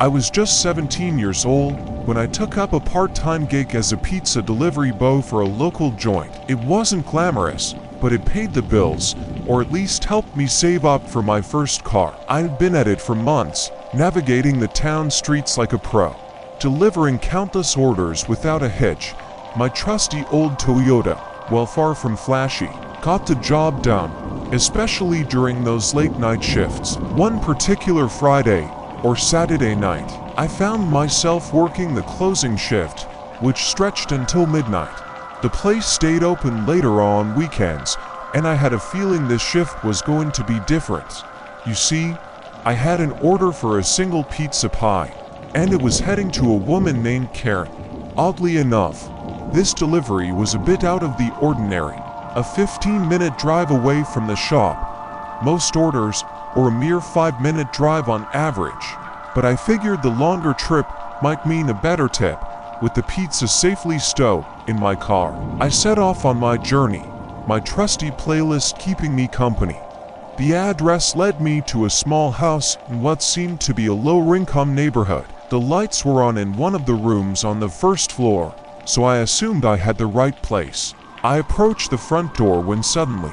I was just 17 years old when I took up a part-time gig as a pizza delivery boy for a local joint. It wasn't glamorous, but it paid the bills, or at least helped me save up for my first car. I had been at it for months, navigating the town streets like a pro, delivering countless orders without a hitch. My trusty old Toyota, while far from flashy, got the job done, especially during those late-night shifts. One particular Friday or Saturday night, I found myself working the closing shift, which stretched until midnight. The place stayed open later on weekends, and I had a feeling this shift was going to be different. You see, I had an order for a single pizza pie, and it was heading to a woman named Karen. Oddly enough, this delivery was a bit out of the ordinary, a 15-minute drive away from the shop. Most orders or a mere 5-minute drive on average, but I figured the longer trip might mean a better tip. With the pizza safely stowed in my car, I set off on my journey, my trusty playlist keeping me company. The address led me to a small house in what seemed to be a low-income neighborhood. The lights were on in one of the rooms on the first floor, so I assumed I had the right place. I approached the front door when suddenly,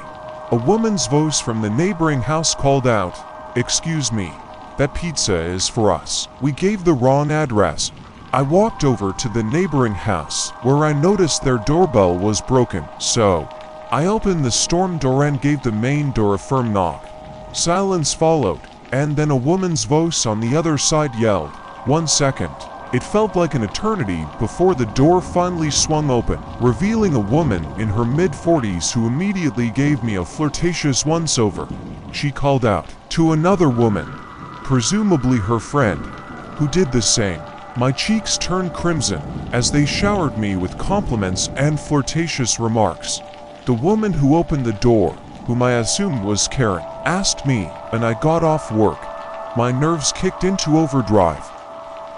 a woman's voice from the neighboring house called out, "Excuse me, that pizza is for us." We gave the wrong address. I walked over to the neighboring house, where I noticed their doorbell was broken, so I opened the storm door and gave the main door a firm knock. Silence followed, and then a woman's voice on the other side yelled, "1 second." It felt like an eternity before the door finally swung open, revealing a woman in her mid-40s who immediately gave me a flirtatious once-over. She called out to another woman, presumably her friend, who did the same. My cheeks turned crimson as they showered me with compliments and flirtatious remarks. The woman who opened the door, whom I assumed was Karen, asked me, and I got off work. My nerves kicked into overdrive.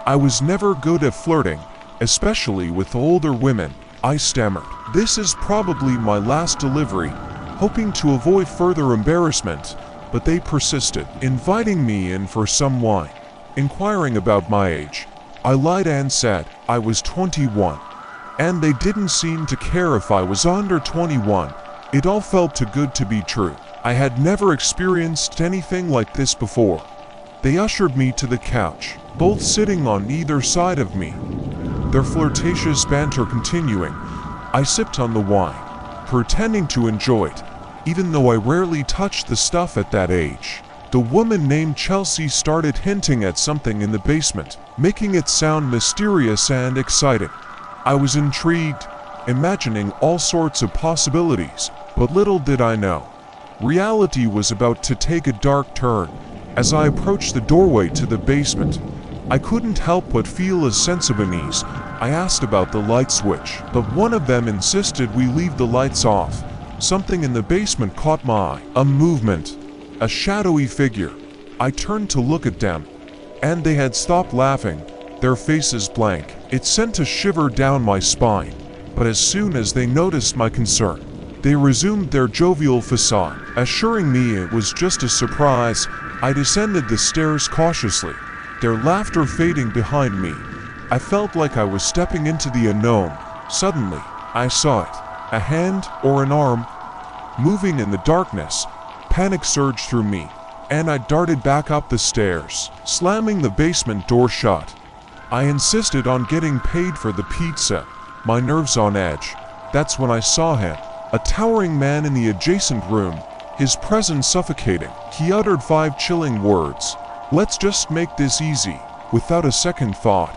I was never good at flirting, especially with older women. I stammered, "This is probably my last delivery," hoping to avoid further embarrassment, but they persisted, inviting me in for some wine. Inquiring about my age, I lied and said I was 21, and they didn't seem to care if I was under 21. It all felt too good to be true. I had never experienced anything like this before. They ushered me to the couch, both sitting on either side of me, their flirtatious banter continuing. I sipped on the wine, pretending to enjoy it, even though I rarely touched the stuff at that age. The woman named Chelsea started hinting at something in the basement, making it sound mysterious and exciting. I was intrigued, imagining all sorts of possibilities, but little did I know, reality was about to take a dark turn. As I approached the doorway to the basement, I couldn't help but feel a sense of unease. I asked about the light switch, but one of them insisted we leave the lights off. Something in the basement caught my eye. A movement, a shadowy figure. I turned to look at them, and they had stopped laughing, their faces blank. It sent a shiver down my spine, but as soon as they noticed my concern, they resumed their jovial facade, assuring me it was just a surprise. I descended the stairs cautiously, their laughter fading behind me. I felt like I was stepping into the unknown. Suddenly, I saw it, a hand or an arm, moving in the darkness. Panic surged through me, and I darted back up the stairs, slamming the basement door shut. I insisted on getting paid for the pizza, my nerves on edge. That's when I saw him, a towering man in the adjacent room, his presence suffocating. He uttered 5 chilling words. "Let's just make this easy." Without a second thought,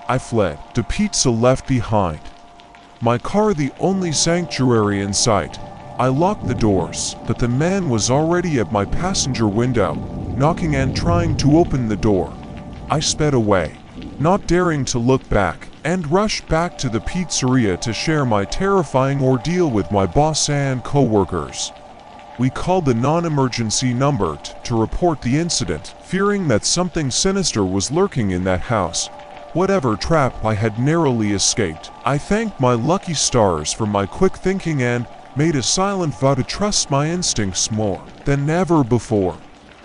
I fled, the pizza left behind, my car the only sanctuary in sight. I locked the doors, but the man was already at my passenger window, knocking and trying to open the door. I sped away, not daring to look back, and rushed back to the pizzeria to share my terrifying ordeal with my boss and co-workers. We called the non-emergency number to report the incident, fearing that something sinister was lurking in that house. Whatever trap I had narrowly escaped, I thanked my lucky stars for my quick thinking and made a silent vow to trust my instincts more than ever before.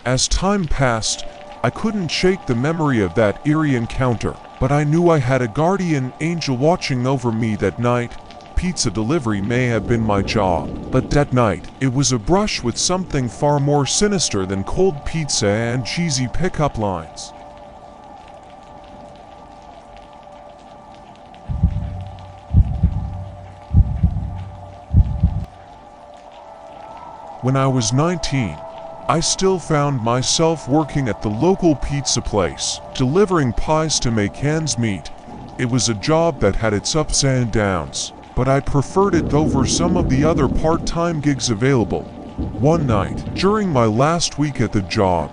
As time passed, I couldn't shake the memory of that eerie encounter, but I knew I had a guardian angel watching over me that night. Pizza delivery may have been my job, but that night, it was a brush with something far more sinister than cold pizza and cheesy pickup lines. When I was 19, I still found myself working at the local pizza place, delivering pies to make ends meet. It was a job that had its ups and downs, but I preferred it over some of the other part-time gigs available. One night, during my last week at the job,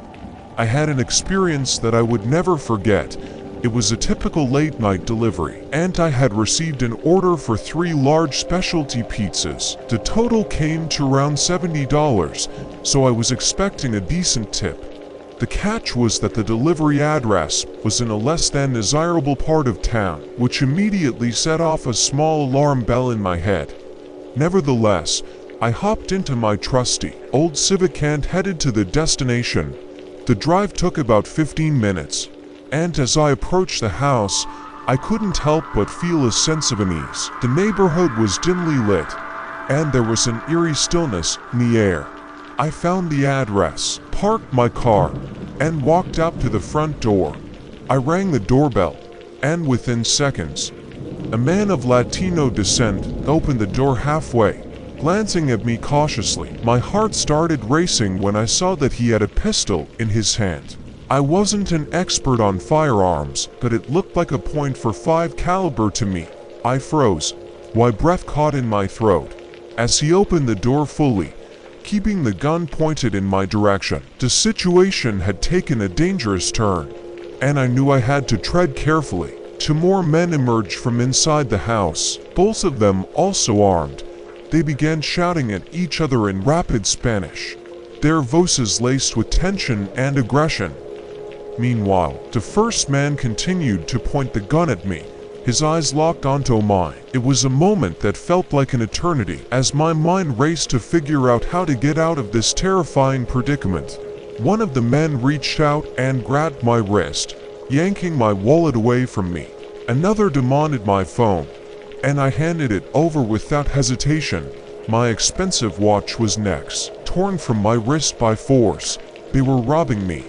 I had an experience that I would never forget. It was a typical late-night delivery, and I had received an order for 3 large specialty pizzas. The total came to around $70, so I was expecting a decent tip. The catch was that the delivery address was in a less than desirable part of town, which immediately set off a small alarm bell in my head. Nevertheless, I hopped into my trusty old Civic and headed to the destination. The drive took about 15 minutes. And as I approached the house, I couldn't help but feel a sense of unease. The neighborhood was dimly lit, and there was an eerie stillness in the air. I found the address, parked my car, and walked up to the front door. I rang the doorbell, and within seconds, a man of Latino descent opened the door halfway. Glancing at me cautiously, my heart started racing when I saw that he had a pistol in his hand. I wasn't an expert on firearms, but it looked like a .45 caliber to me. I froze, my breath caught in my throat, as he opened the door fully, keeping the gun pointed in my direction. The situation had taken a dangerous turn, and I knew I had to tread carefully. 2 more men emerged from inside the house, both of them also armed. They began shouting at each other in rapid Spanish, their voices laced with tension and aggression. Meanwhile, the first man continued to point the gun at me, his eyes locked onto mine. It was a moment that felt like an eternity, as my mind raced to figure out how to get out of this terrifying predicament. One of the men reached out and grabbed my wrist, yanking my wallet away from me. Another demanded my phone, and I handed it over without hesitation. My expensive watch was next, torn from my wrist by force. They were robbing me.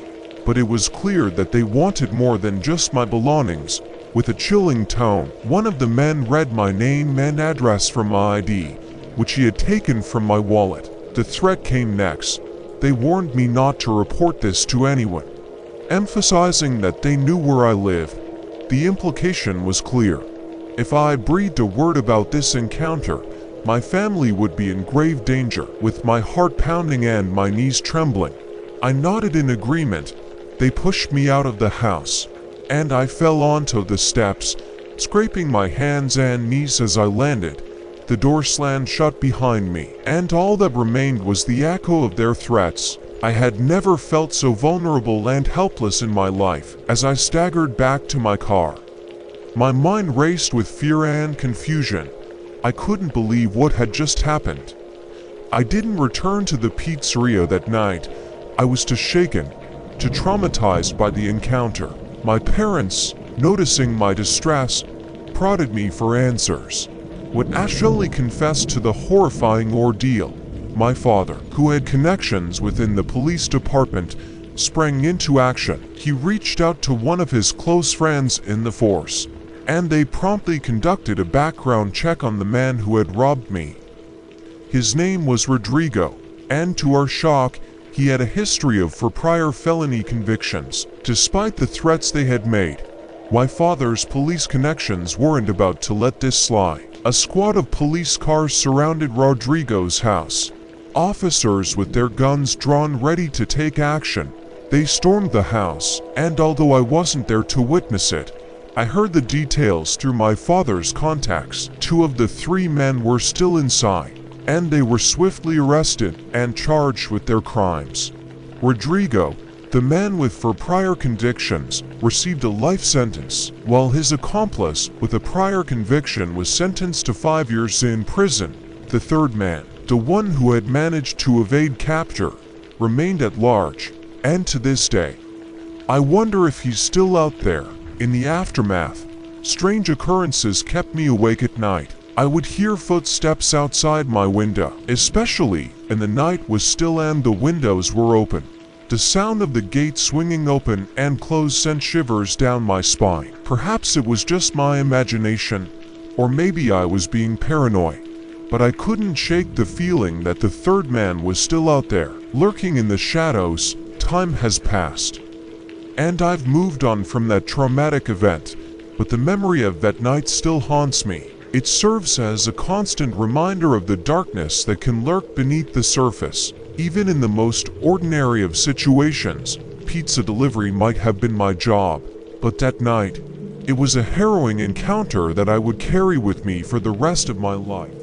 But it was clear that they wanted more than just my belongings. With a chilling tone, one of the men read my name and address from my ID, which he had taken from my wallet. The threat came next. They warned me not to report this to anyone, emphasizing that they knew where I lived. The implication was clear. If I breathed a word about this encounter, my family would be in grave danger. With my heart pounding and my knees trembling, I nodded in agreement. They pushed me out of the house, and I fell onto the steps, scraping my hands and knees as I landed. The door slammed shut behind me, and all that remained was the echo of their threats. I had never felt so vulnerable and helpless in my life as I staggered back to my car. My mind raced with fear and confusion. I couldn't believe what had just happened. I didn't return to the pizzeria that night. I was too shaken, too traumatized by the encounter. My parents, noticing my distress, prodded me for answers. When Ashley confessed to the horrifying ordeal, my father, who had connections within the police department, sprang into action. He reached out to one of his close friends in the force, and they promptly conducted a background check on the man who had robbed me. His name was Rodrigo, and to our shock, he had a history of prior felony convictions. Despite the threats they had made, my father's police connections weren't about to let this slide. A squad of police cars surrounded Rodrigo's house, officers with their guns drawn ready to take action. They stormed the house, and although I wasn't there to witness it, I heard the details through my father's contacts. 2 of the 3 men were still inside, and they were swiftly arrested and charged with their crimes. Rodrigo, the man with prior convictions, received a life sentence, while his accomplice with a prior conviction was sentenced to 5 years in prison. The third man, the one who had managed to evade capture, remained at large, and to this day, I wonder if he's still out there. In the aftermath, strange occurrences kept me awake at night. I would hear footsteps outside my window, especially when the night was still and the windows were open. The sound of the gate swinging open and closed sent shivers down my spine. Perhaps it was just my imagination, or maybe I was being paranoid. But I couldn't shake the feeling that the third man was still out there, lurking in the shadows. Time has passed, and I've moved on from that traumatic event, but the memory of that night still haunts me. It serves as a constant reminder of the darkness that can lurk beneath the surface. Even in the most ordinary of situations, pizza delivery might have been my job, but that night, it was a harrowing encounter that I would carry with me for the rest of my life.